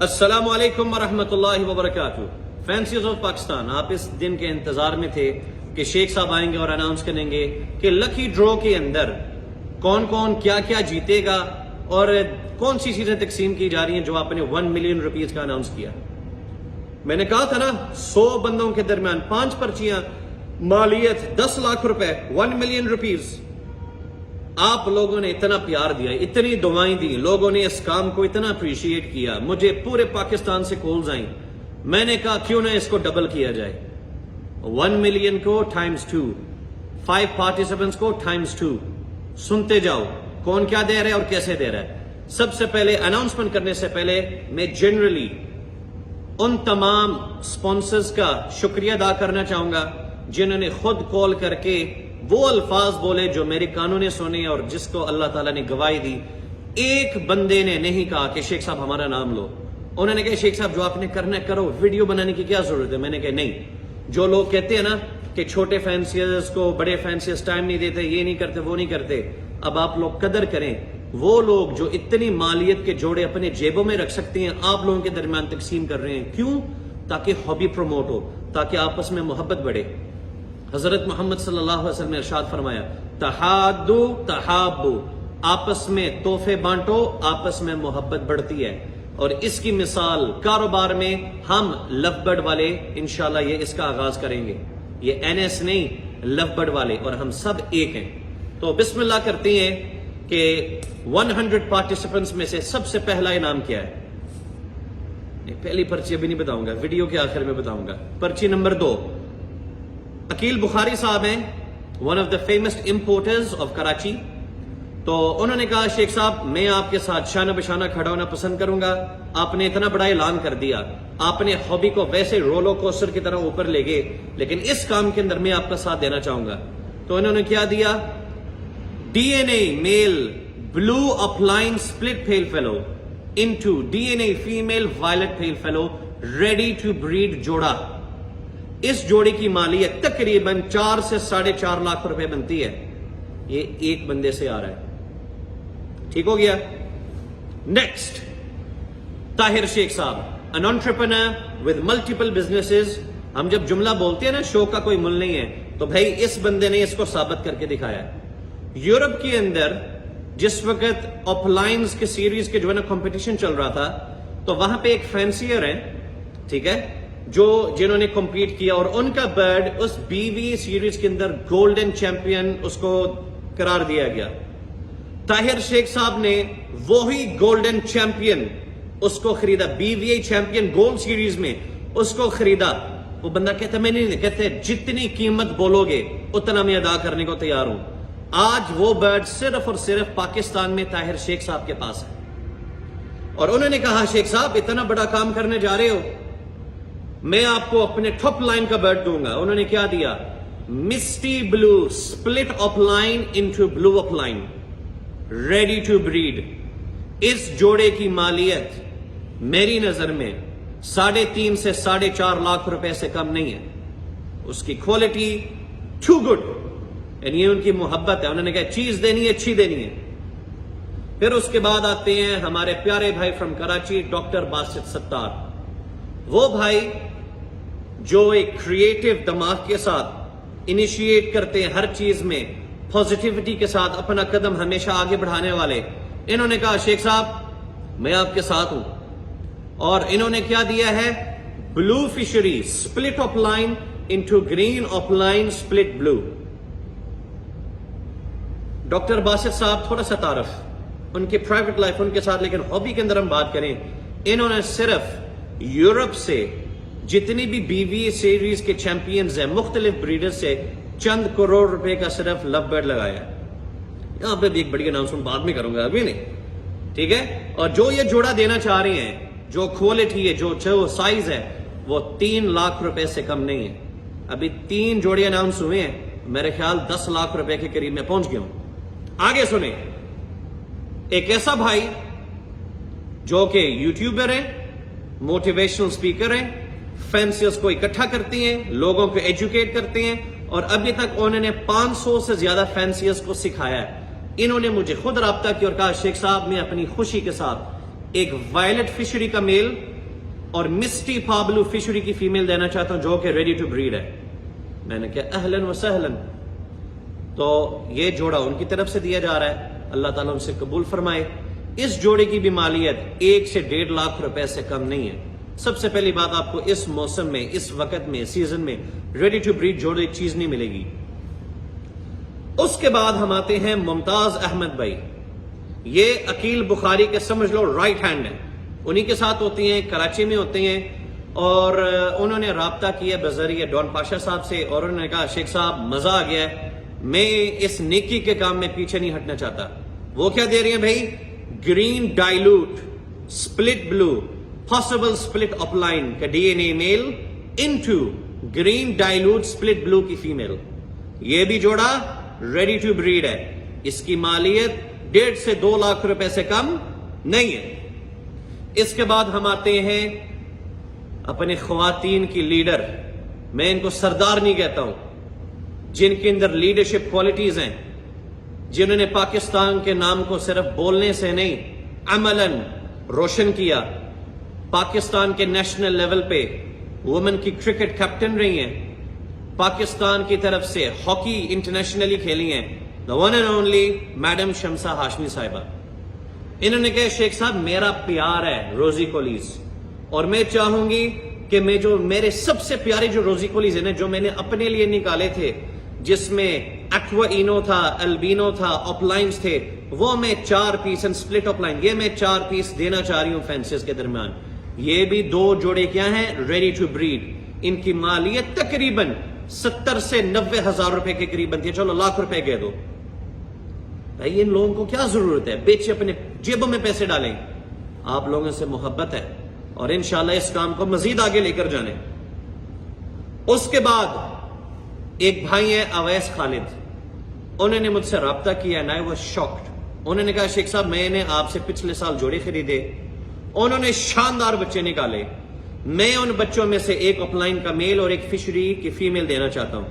السلام علیکم ورحمۃ اللہ وبرکاتہ. فینسیز آف پاکستان، آپ اس دن کے انتظار میں تھے کہ شیخ صاحب آئیں گے اور اناؤنس کریں گے کہ لکی ڈرو کے اندر کون کون کیا کیا جیتے گا اور کون سی چیزیں تقسیم کی جا رہی ہیں. جو آپ نے 1 ملین روپیز کا اناؤنس کیا، میں نے کہا تھا نا 100 بندوں کے درمیان 5 پرچیاں، مالیت 10 لاکھ روپے، 1 ملین روپیز. آپ لوگوں نے اتنا پیار دیا، اتنی دعائیں دی، لوگوں نے اس کام کو اتنا اپریشیٹ کیا. مجھے پورے پاکستان سے کالز آئیں. میں نے کہا کیوں نہ اس کو ڈبل کیا جائے، 1 ملین کو ×2، 5 پارٹیسپینٹس کو ×2. سنتے جاؤ کون کیا دے رہا ہے اور کیسے دے رہا ہے. سب سے پہلے اناؤنسمنٹ کرنے سے پہلے میں جنرلی ان تمام سپانسرز کا شکریہ ادا کرنا چاہوں گا جنہوں نے خود کال کر کے وہ الفاظ بولے جو میرے کانوں نے سنے اور جس کو اللہ تعالیٰ نے گواہی دی. ایک بندے نے نہیں کہا کہ شیخ صاحب ہمارا نام لو. انہوں نے کہا شیخ صاحب جو آپ نے کرنا ہے کرو، ویڈیو بنانے کی کیا ضرورت ہے. میں نے کہا نہیں. جو لوگ کہتے ہیں نا کہ چھوٹے فینسیئرز کو بڑے فینسیئرز ٹائم نہیں دیتے، یہ نہیں کرتے، وہ نہیں کرتے، اب آپ لوگ قدر کریں. وہ لوگ جو اتنی مالیت کے جوڑے اپنے جیبوں میں رکھ سکتے ہیں، آپ لوگوں کے درمیان تقسیم کر رہے ہیں. کیوں؟ تاکہ ہابی پروموٹ ہو، تاکہ آپس میں محبت بڑھے. حضرت محمد صلی اللہ علیہ وسلم نے ارشاد فرمایا تحادو تحابو، آپس میں تحفے بانٹو، آپس میں محبت بڑھتی ہے. اور اس کی مثال کاروبار میں ہم لو برڈ والے انشاءاللہ یہ اس کا آغاز کریں گے. یہ NS نہیں، لو برڈ والے، اور ہم سب ایک ہیں. تو بسم اللہ کرتے ہیں کہ 100 پارٹیسپینٹس میں سے سب سے پہلا انعام کیا ہے. پہلی پرچی ابھی نہیں بتاؤں گا، ویڈیو کے آخر میں بتاؤں گا. پرچی نمبر 2 عقیل بخاری صاحب ہیں، one of the famous importers of Karachi. تو انہوں نے کہا شیخ صاحب میں آپ کے ساتھ شانہ بشانہ کھڑا ہونا پسند کروں گا. آپ نے اتنا بڑا اعلان کر دیا، آپ نے ہابی کو ویسے رولو کوسٹر کی طرح اوپر لے گئے، لیکن اس کام کے اندر میں آپ کا ساتھ دینا چاہوں گا. تو انہوں نے کیا دیا، DNA male blue opaline split pale fallow into DNA female violet pale fallow ready to breed جوڑا. اس جوڑے کی مالیت تقریباً 4 سے 4.5 لاکھ روپے بنتی ہے. یہ ایک بندے سے آ رہا ہے. ٹھیک ہو گیا. نیکسٹ، طاہر شیخ صاحب، an entrepreneur with multiple businesses. ہم جب جملہ بولتے ہیں نا شو کا کوئی مل نہیں ہے، تو بھائی اس بندے نے اس کو ثابت کر کے دکھایا. یورپ کے اندر جس وقت اپ لائنز کے سیریز کے جو ہے نا کمپٹیشن چل رہا تھا، تو وہاں پہ ایک فینسیئر ہے، ٹھیک ہے، جنہوں نے کمپیٹ کیا، اور ان کا برڈ اس BV سیریز کے اندر گولڈن چیمپئن اس کو قرار دیا گیا. طاہر شیخ صاحب نے وہی گولڈن چیمپئن اس کو خریدا، BVA چیمپئن گولڈ سیریز میں اس کو خریدا. وہ بندہ کہتا میں نہیں، کہتے جتنی قیمت بولو گے اتنا میں ادا کرنے کو تیار ہوں. آج وہ برڈ صرف اور صرف پاکستان میں طاہر شیخ صاحب کے پاس ہے. اور انہوں نے کہا شیخ صاحب اتنا بڑا کام کرنے جا رہے ہو، میں آپ کو اپنے ٹاپ لائن کا برڈ دوں گا. انہوں نے کیا دیا، misty blue split opaline into blue opaline ready to breed. اس جوڑے کی مالیت میری نظر میں 3.5 سے 4.5 لاکھ روپے سے کم نہیں ہے. اس کی کوالٹی ٹو گڈ، یعنی ان کی محبت ہے. انہوں نے کہا چیز دینی ہے، اچھی دینی ہے. پھر اس کے بعد آتے ہیں ہمارے پیارے بھائی فرام کراچی، ڈاکٹر باسط ستار. وہ بھائی جو ایک کریٹو دماغ کے ساتھ انیشیٹ کرتے ہیں ہر چیز میں، پازیٹیوٹی کے ساتھ اپنا قدم ہمیشہ آگے بڑھانے والے. انہوں نے کہا شیخ صاحب میں آپ کے ساتھ ہوں. اور انہوں نے کیا دیا ہے، بلو fishery split opaline into green اپ لائن سپلٹ بلو. ڈاکٹر باسط صاحب، تھوڑا سا تعارف ان کی پرائیویٹ لائف ان کے ساتھ، لیکن ہابی کے اندر ہم بات کریں، انہوں نے صرف یورپ سے جتنی بھی BV سیریز کے چیمپئنز ہیں مختلف بریڈر سے چند کروڑ روپے کا صرف لو برڈ لگایا. یہاں پہ بھی ایک بڑی اناؤنسمنٹ بعد میں کروں گا، ابھی نہیں، ٹھیک ہے. اور جو یہ جوڑا دینا چاہ رہے ہیں، جو کوالٹی ہے، جو سائز ہے، وہ 3 لاکھ روپے سے کم نہیں ہے. ابھی 3 جوڑے اناؤنس ہوئے ہیں، میرے خیال 10 لاکھ روپے کے قریب میں پہنچ گیا ہوں. آگے سنیں، ایک ایسا بھائی جو کہ یوٹیوبر ہیں، موٹیویشنل سپیکر ہیں، فینسیئرز کو اکٹھا کرتی ہیں، لوگوں کو ایجوکیٹ کرتے ہیں، اور ابھی تک انہوں نے 500 سے زیادہ فینسیئرز کو سکھایا ہے. انہوں نے مجھے خود رابطہ کیا اور کہا شیخ صاحب میں اپنی خوشی کے ساتھ ایک وائلٹ فشری کا میل اور مسٹی پابلو فشری کی فیمیل دینا چاہتا ہوں جو کہ ریڈی ٹو بریڈ ہے. میں نے کہا اہلن و سہلن. تو یہ جوڑا ان کی طرف سے دیا جا رہا ہے, اللہ تعالیٰ ان سے قبول فرمائے. اس جوڑے کی بھی مالیت 1 سے 1.5 لاکھ روپے سے کم نہیں ہے. سب سے پہلی بات, آپ کو اس موسم میں, اس وقت میں, سیزن میں ریڈی ٹو بریڈ جوڑے چیز نہیں ملے گی. اس کے بعد ہم آتے ہیں ممتاز احمد بھائی. یہ عقیل بخاری کے سمجھ لو رائٹ ہینڈ ہے, انہی کے ساتھ ہوتی ہیں, کراچی میں ہوتے ہیں. اور انہوں نے رابطہ کیا بذریعہ ڈون پاشا صاحب سے, اور انہوں نے کہا شیخ صاحب مزہ آ گیا ہے, میں اس نیکی کے کام میں پیچھے نہیں ہٹنا چاہتا. وہ کیا دے رہی ہیں بھائی؟ گرین ڈائلوٹ سپلٹ بلو پاسبل سپلٹ اپ لائن کا ڈی این اے میل انٹو گرین ڈائلوٹ سپلٹ بلو کی فیمیل. یہ بھی جوڑا ریڈی ٹو بریڈ ہے. اس کی مالیت 1.5 سے 2 لاکھ روپے سے کم نہیں ہے. اس کے بعد ہم آتے ہیں اپنے خواتین کی لیڈر. میں ان کو سردار نہیں کہتا ہوں, جن کے اندر لیڈرشپ کوالٹیز ہیں, جنہوں نے پاکستان کے نام کو صرف بولنے سے نہیں عملاً روشن کیا. پاکستان کے نیشنل لیول پہ وومن کی کرکٹ کیپٹن رہی ہیں, پاکستان کی طرف سے ہاکی انٹرنیشنلی کھیلی ہیں, the one and only madam Shamsa Hashmi sahiba. انہوں نے کہا شیخ صاحب میرا پیار ہے روزی کولیز, اور میں چاہوں گی کہ میں جو میرے سب سے پیارے جو روزی کولیز ہیں جو میں نے اپنے لیے نکالے تھے, جس میں ایکوا اینو تھا, البینو تھا, اپ لائنز تھے, وہ میں 4 پیس اینڈ سپلٹ اپ لائن, یہ میں 4 پیس دینا چاہ رہی ہوں فینسز کے درمیان. یہ بھی 2 جوڑے کیا ہیں ریڈی ٹو بریڈ. ان کی مالیت تقریباً 70 سے 90 ہزار روپے کے قریب بنتی ہے. چلو لاکھ روپے کہہ دو بھائی, ان لوگوں کو کیا ضرورت ہے بیچے اپنے جیبوں میں پیسے ڈالیں. آپ لوگوں سے محبت ہے اور انشاءاللہ اس کام کو مزید آگے لے کر جانے. اس کے بعد ایک بھائی ہیں اویس خالد, انہوں نے مجھ سے رابطہ کیا and I was shocked. انہوں نے کہا شیخ صاحب میں نے آپ سے پچھلے سال جوڑے خریدے, انہوں نے شاندار بچے نکالے, میں ان بچوں میں سے ایک اپ لائن کا میل اور ایک فشری کی فیمیل دینا چاہتا ہوں.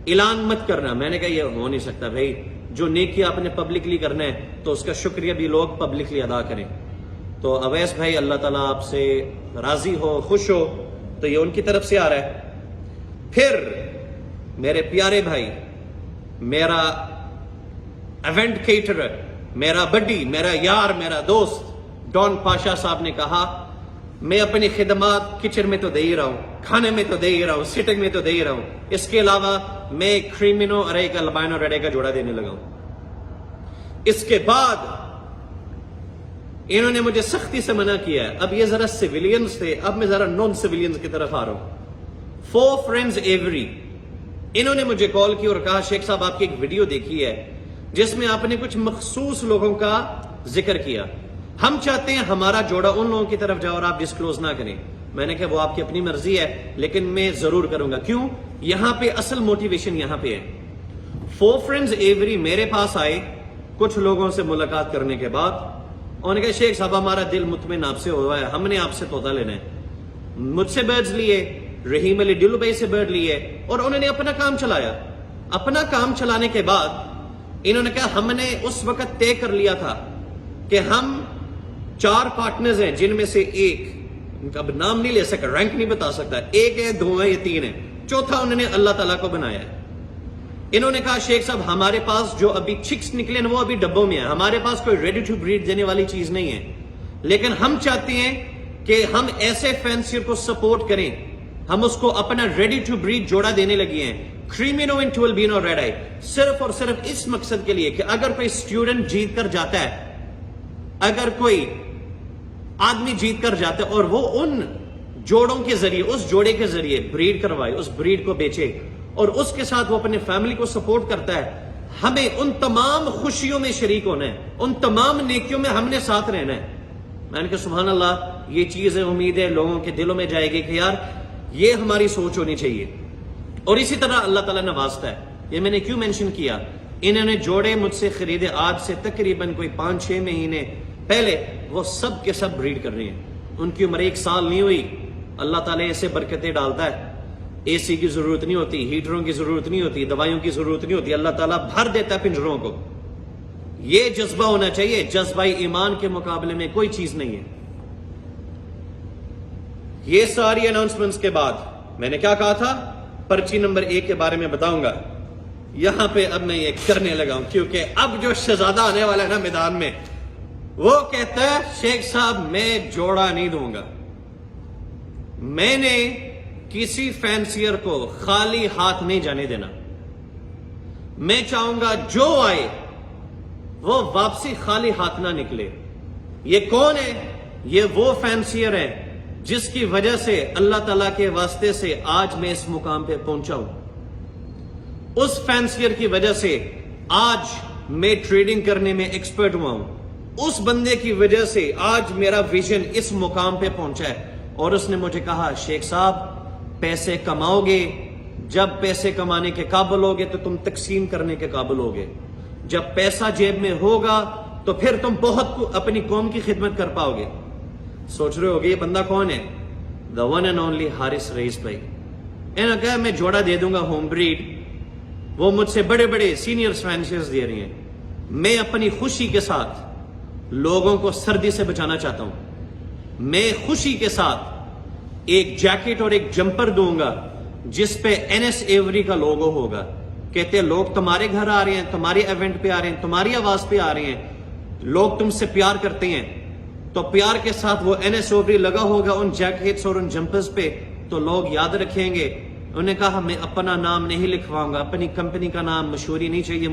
اعلان مت کرنا. میں نے کہا یہ ہو نہیں سکتا بھائی, جو نیکی آپ نے پبلکلی کرنا ہے تو اس کا شکریہ بھی لوگ پبلکلی ادا کریں. تو اویس بھائی اللہ تعالیٰ آپ سے راضی ہو, خوش ہو, تو یہ ان کی طرف سے آ رہا ہے. پھر میرے پیارے بھائی, میرا ایونٹ کیٹرر, میرا بڈی, میرا یار, میرا دوست ڈون پاشا صاحب نے کہا میں اپنی خدمات کچن میں تو دے ہی رہا ہوں, کھانے میں تو دے ہی رہا ہوں, سٹنگ میں تو دے ہی رہا ہوں, اس کے علاوہ میں کریمینو ارے کا البینو ریڈے کا جوڑا دینے لگا ہوں. اس کے بعد انہوں نے مجھے سختی سے منع کیا ہے. اب یہ ذرا سویلینز تھے, اب میں ذرا نان سویلینز کی طرف آ رہا ہوں. 4 فرینڈز ایوری, انہوں نے مجھے کال کی اور کہا شیخ صاحب آپ کی ایک ویڈیو دیکھی ہے جس میں آپ نے کچھ مخصوص لوگوں کا ذکر کیا, ہم چاہتے ہیں ہمارا جوڑا ان لوگوں کی طرف جاؤ اور آپ ڈسکلوز نہ کریں. میں نے کہا وہ آپ کی اپنی مرضی ہے لیکن میں ضرور کروں گا. کیوں؟ یہاں پہ اصل موٹیویشن یہاں پہ ہے. 4 فرینڈز ایوری میرے پاس آئے کچھ لوگوں سے ملاقات کرنے کے بعد, انہوں نے کہا شیخ صاحب ہمارا دل مطمئن آپ سے ہوا ہے, ہم نے آپ سے طوطا لینا ہے. مجھ سے برڈز لیے, رحیم علی ڈلو بھائی سے برڈ لیے, اور انہوں نے اپنا کام چلایا. اپنا کام چلانے کے بعد انہوں نے کہا ہم نے اس وقت طے کر لیا تھا کہ ہم 4 پارٹنرز ہیں جن میں سے ایک, اب نام نہیں لے سکتا, رینک نہیں بتا سکتا, 1 ہے, 2 ہے, یا 3 ہے, چوتھا انہوں نے اللہ تعالیٰ کو بنایا ہے. انہوں نے کہا شیخ صاحب ہمارے پاس جو ابھی چکس نکلے ہیں وہ ابھی ڈبوں میں ہیں, ہمارے پاس کوئی ریڈی ٹو بریڈ دینے والی چیز نہیں ہے, لیکن ہم چاہتے ہیں کہ ہم ایسے فینسیر کو سپورٹ کریں, ہم اس کو اپنا ریڈی ٹو بریڈ جوڑا دینے لگے ہیں, کریمینو انٹو البینو ریڈ آئی, صرف اور صرف اس مقصد کے لیے کہ اگر کوئی اسٹوڈنٹ جیت کر جاتا ہے, اگر کوئی آدمی جیت کر جاتا ہے اور وہ ان جوڑوں کے ذریعے, اس جوڑے کے ذریعے بریڈ کروائے, اس بریڈ کو بیچے اور اس کے ساتھ وہ اپنے فیملی کو سپورٹ کرتا ہے, ہمیں ان تمام خوشیوں میں شریک ہونا ہے, ان تمام نیکیوں میں ہم نے ساتھ رہنا ہے. میں نے کہا سبحان اللہ, یہ چیز امید ہے لوگوں کے دلوں میں جائے گی کہ یار یہ ہماری سوچ ہونی چاہیے. اور اسی طرح اللہ تعالیٰ نوازتا ہے. یہ میں نے کیوں مینشن کیا, انہوں نے جوڑے مجھ سے خریدے آج سے تقریباً کوئی 5-6 مہینے پہلے, وہ سب کے سب بریڈ کر رہے ہیں, ان کی عمر 1 سال نہیں ہوئی. اللہ تعالیٰ ایسے برکتیں ڈالتا ہے, اے سی کی ضرورت نہیں ہوتی, ہیٹروں کی ضرورت نہیں ہوتی, دوائیوں کی ضرورت نہیں ہوتی, اللہ تعالیٰ بھر دیتا ہے پنجروں کو. یہ جذبہ ہونا چاہیے. جذبہ ایمان کے مقابلے میں کوئی چیز نہیں ہے. یہ ساری اناؤنسمنٹس کے بعد میں نے کیا کہا تھا؟ پرچی نمبر 1 کے بارے میں بتاؤں گا. یہاں پہ اب میں یہ کرنے لگا ہوں کیونکہ اب جو شہزادہ آنے والا ہے نا میدان میں، وہ کہتا ہے شیخ صاحب میں جوڑا نہیں دوں گا. میں نے کسی فینسیئر کو خالی ہاتھ نہیں جانے دینا. میں چاہوں گا جو آئے وہ واپسی خالی ہاتھ نہ نکلے. یہ کون ہے؟ یہ وہ فینسیئر ہے جس کی وجہ سے اللہ تعالیٰ کے واسطے سے آج میں اس مقام پہ پہنچا ہوں. اس فینسیئر کی وجہ سے آج میں ٹریڈنگ کرنے میں ایکسپرٹ ہوا ہوں. اس بندے کی وجہ سے آج میرا ویژن اس مقام پہ پہنچا ہے. اور اس نے مجھے کہا شیخ صاحب پیسے کماؤ گے، جب پیسے کمانے کے قابل ہوگے تو تم تقسیم کرنے کے قابل ہوگے. جب پیسہ جیب میں ہوگا تو پھر تم بہت اپنی قوم کی خدمت کر پاؤ گے. سوچ رہے ہوگے یہ بندہ کون ہے؟ The one and only Haris Raees بھائی. انہوں نے کہا میں جوڑا دے دوں گا ہوم بریڈ. وہ مجھ سے بڑے بڑے سینئر فینسیئرز دے رہی ہیں. میں اپنی خوشی کے ساتھ لوگوں کو سردی سے بچانا چاہتا ہوں. میں خوشی کے ساتھ ایک جیکٹ اور ایک جمپر دوں گا جس پہ NS ایوری کا لوگو ہوگا. کہتے ہیں لوگ تمہارے گھر آ رہے ہیں، تمہارے ایونٹ پہ آ رہے ہیں، تمہاری آواز پہ آ رہے ہیں، لوگ تم سے پیار کرتے ہیں، تو پیار کے ساتھ وہ NS ایوری لگا ہوگا ان جیکٹس اور ان جمپرز پہ، تو لوگ یاد رکھیں گے. انہوں نے کہا میں اپنا نام نہیں لکھواؤں گا، اپنی کمپنی کا نام مشہوری نہیں چاہیے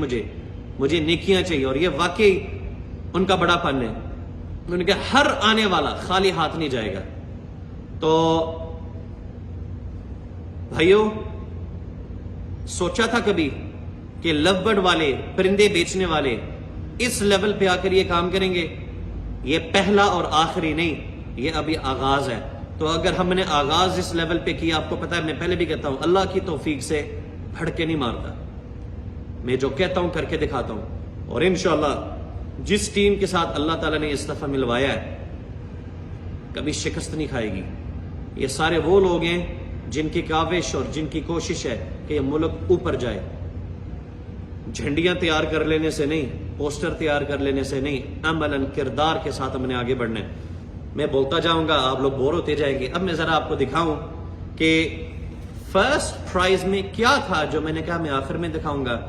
مجھے نیکیاں چاہیے. اور یہ واقعی ان کا بڑا پن ہے. انہوں نے کہا ہر آنے والا خالی ہاتھ نہیں جائے گا. تو بھائیو سوچا تھا کبھی کہ لو برڈ والے پرندے بیچنے والے اس لیول پہ آ کر یہ کام کریں گے؟ یہ پہلا اور آخری نہیں، یہ ابھی آغاز ہے. تو اگر ہم نے آغاز اس لیول پہ کیا، آپ کو پتا ہے میں پہلے بھی کہتا ہوں اللہ کی توفیق سے پھڑ کے نہیں مارتا. میں جو کہتا ہوں کر کے دکھاتا ہوں. اور انشاءاللہ جس ٹیم کے ساتھ اللہ تعالیٰ نے اس دفعہ ملوایا ہے کبھی شکست نہیں کھائے گی. یہ سارے وہ لوگ ہیں جن کی کاوش اور جن کی کوشش ہے کہ یہ ملک اوپر جائے. جھنڈیاں تیار کر لینے سے نہیں، پوسٹر تیار کر لینے سے نہیں، عملاً کردار کے ساتھ ہم نے آگے بڑھنا ہے. میں بولتا جاؤں گا، آپ لوگ بور ہوتے جائیں گے. اب میں ذرا آپ کو دکھاؤں کہ فرسٹ پرائز میں کیا تھا جو میں نے کہا میں آخر میں دکھاؤں گا.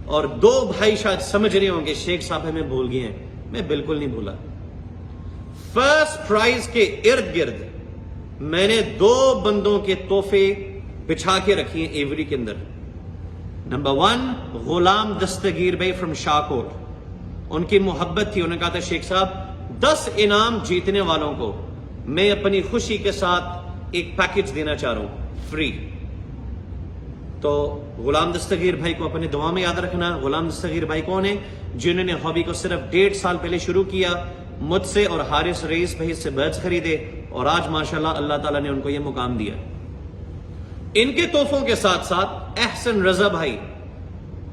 اور دو بھائی شاید سمجھ رہے ہوں گے شیخ صاحب ہمیں بھول گئے ہیں. میں بالکل نہیں بھولا. فرسٹ پرائز کے ارد گرد میں نے 2 بندوں کے تحفے بچھا کے رکھی ہیں ایوری کے اندر. نمبر 1 غلام دستگیر بھائی فرام شاہکوٹ. ان کی محبت تھی. انہوں نے کہا تھا شیخ صاحب 10 انعام جیتنے والوں کو میں اپنی خوشی کے ساتھ ایک پیکج دینا چاہ رہا ہوں فری. تو غلام دستگیر بھائی کو اپنے دعا میں یاد رکھنا. غلام دستگیر بھائی کون ہیں؟ جنہوں نے ہابی کو صرف 1.5 سال پہلے شروع کیا، مجھ سے اور حارث رئیس بھائی سے برڈز خریدے، اور آج ماشاءاللہ اللہ تعالیٰ نے ان کو یہ مقام دیا. ان کے تحفوں کے ساتھ ساتھ احسن رضا بھائی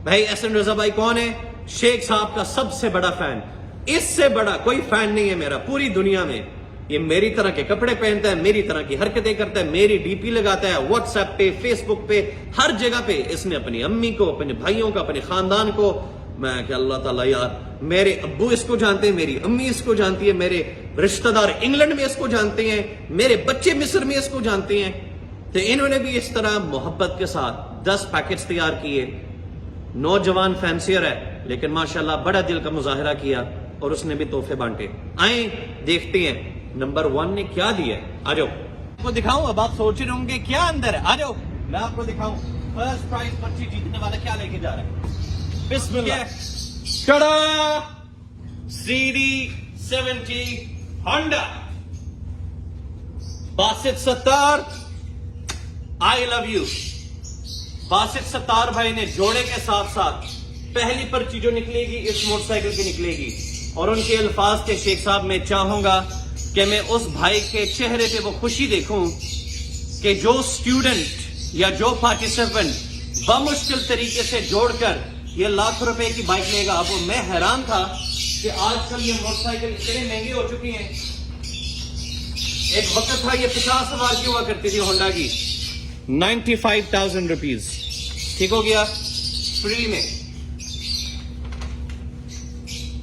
احسن رضا بھائی کون ہے؟ شیخ صاحب کا سب سے بڑا فین. اس سے بڑا کوئی فین نہیں ہے میرا پوری دنیا میں. یہ میری طرح کے کپڑے پہنتا ہے، میری طرح کی حرکتیں کرتا ہے، میری ڈی پی لگاتا ہے واٹس ایپ پہ، فیس بک پہ، ہر جگہ پہ. اس نے اپنی امی کو، اپنے بھائیوں کو، اپنے خاندان کو، میں کہ اللہ تعالیٰ یار میرے ابو اس کو جانتے ہیں، میری امی اس کو جانتی ہے، میرے رشتہ دار انگلینڈ میں اس کو جانتے ہیں، میرے بچے مصر میں اس کو جانتے ہیں. تو انہوں نے بھی اس طرح محبت کے ساتھ 10 پیکٹس تیار کیے. نوجوان فینسیئر ہے لیکن ماشاءاللہ بڑا دل کا مظاہرہ کیا اور اس نے بھی تحفے بانٹے. آئیں دیکھتے ہیں نمبر 1 نے کیا دیا ہے. آ جاؤ آپ کو دکھاؤں. اب آپ سوچ رہے ہوں گے کیا اندر ہے. آ جاؤ میں آپ کو دکھاؤں فرسٹ پرائز پرچی جیتنے والا کیا لے کے جا رہا ہے. بسم اللہ. ٹڑا CD70 Honda Basit Sattar. I love you. Basit Sattar بھائی نے جوڑے کے ساتھ ساتھ پہلی پرچی جو نکلے گی اس موٹر سائیکل کی نکلے گی. اور ان کے الفاظ کے شیخ صاحب میں چاہوں گا کہ میں اس بھائی کے چہرے پہ وہ خوشی دیکھوں کہ جو اسٹوڈنٹ یا جو پارٹیسپینٹ بمشکل طریقے سے جوڑ کر یہ لاکھ روپے کی بائک لے گا. اب میں حیران تھا کہ آج کل یہ موٹر سائیکل اتنے مہنگی ہو چکی ہیں. ایک وقت تھا یہ 50 ہزار کی ہوا کرتی تھی ہونڈا کی. 95,000 روپیز. ٹھیک ہو گیا فری میں.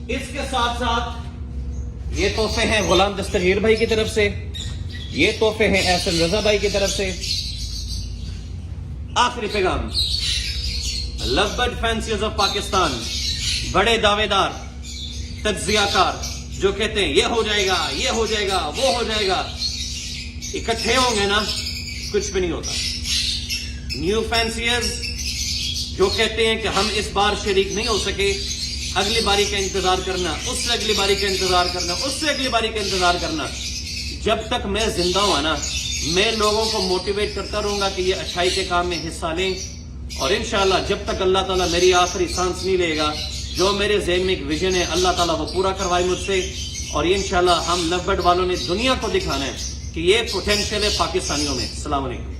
اس کے ساتھ ساتھ یہ تحفے ہیں غلام دستگیر بھائی کی طرف سے، یہ تحفے ہیں احسن رضا بھائی کی طرف سے. آخری پیغام، لو برڈ فینسیز آف پاکستان، بڑے دعوے دار، تجزیہ کار جو کہتے ہیں یہ ہو جائے گا، یہ ہو جائے گا، وہ ہو جائے گا، اکٹھے ہوں گے نا کچھ بھی نہیں ہوتا. نیو فینسیز جو کہتے ہیں کہ ہم اس بار شریک نہیں ہو سکے، اگلی باری کا انتظار کرنا، اس سے اگلی باری کا انتظار کرنا، اس سے اگلی باری کا انتظار کرنا. جب تک میں زندہ ہوں نا، میں لوگوں کو موٹیویٹ کرتا رہوں گا کہ یہ اچھائی کے کام میں حصہ لیں. اور انشاءاللہ جب تک اللہ تعالیٰ میری آخری سانس نہیں لے گا، جو میرے ذہن میں ایک ویژن ہے اللہ تعالیٰ وہ پورا کروائے مجھ سے. اور انشاءاللہ ہم لو برڈ والوں نے دنیا کو دکھانا ہے کہ یہ پوٹینشیل ہے پاکستانیوں میں. السلام علیکم.